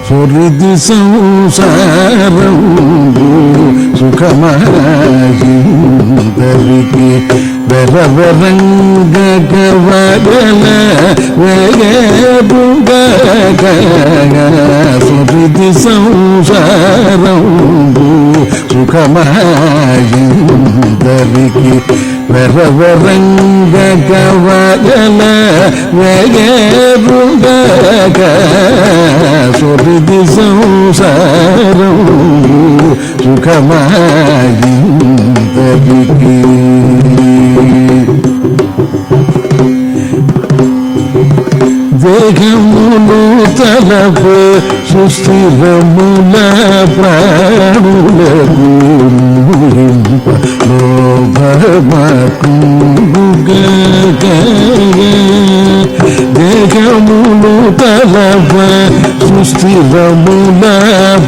సొరిది సంసారంబు సుఖమాయిందరికి వెరవరంగవగల వేగరుగగ సొరిది సంసారంబు సుఖమాయిందరికి వెరవరంగవగల వేగరుగగ సొరిది సంసారంబు సుఖమాయిందరికి దేహములు తలపు సుస్థిరముల ప్రాణులకు లోభమకుంగ దేహములు తలప సుస్థిరముల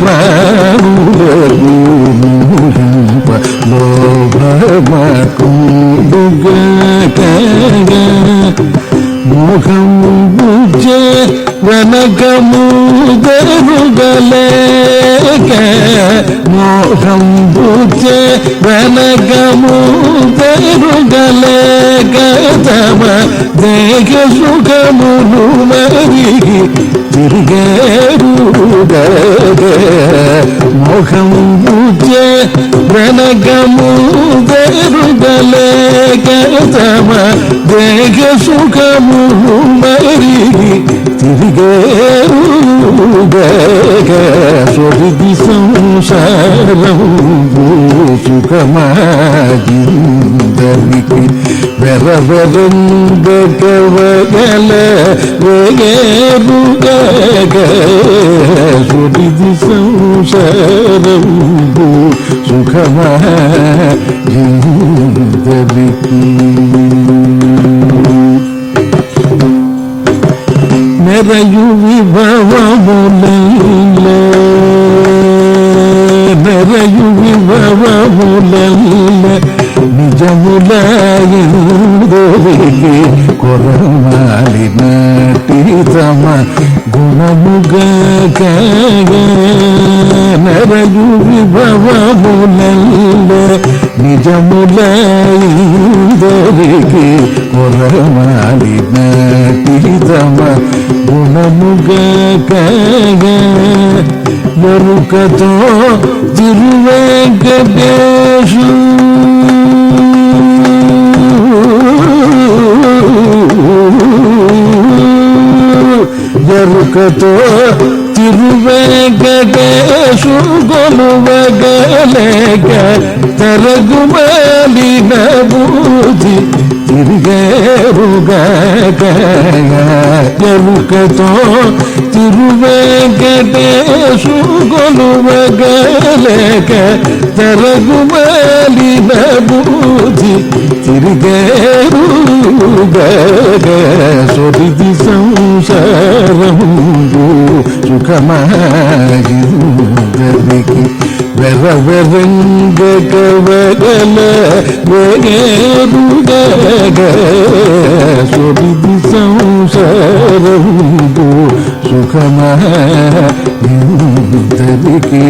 ప్రాణులకు లోభమకుంగ మోహము బుజ్జే వెనకము దరుగలేక మోహం బుజ్జే వెనకము దరుగలేక తమ దేహ సుఖములు మరిగి తిరిగేరుగ మోహం బుజ్జే వెనకము దరుగలేక తమ దేహ సుఖము మరిగి తిరిగేరుగ సొరిది సంసారంబు సుఖమాయిందరికి వెరవరంగవగల వేగరుగ సొరిది సంసారంబు సుఖమాయిందరికి నెరయు విభవముల నెరయు విభవముల నిజములకి కొరమాలి నటి తమ గుణముగ నెరయు విభవముల నిజములకి కొరమాలి నటి తమ గుణముగ ఎరుకతో తిరువేంకటేశు ఎరుకతో తిరువేంకటేశు గొలువగలేక తరగుమాలిన బూది తిరిగేరుగ ఎరుకతో తిరువేంకటేశు గొలువగలేక తరగుమాలిన బూది తిరిగేరుగ సొరిది సంసారంబు సుఖమాయిందరికి వెరవరంగవగల వేగరుగ సొరిది సంసారంబు సుఖమాయిందరికి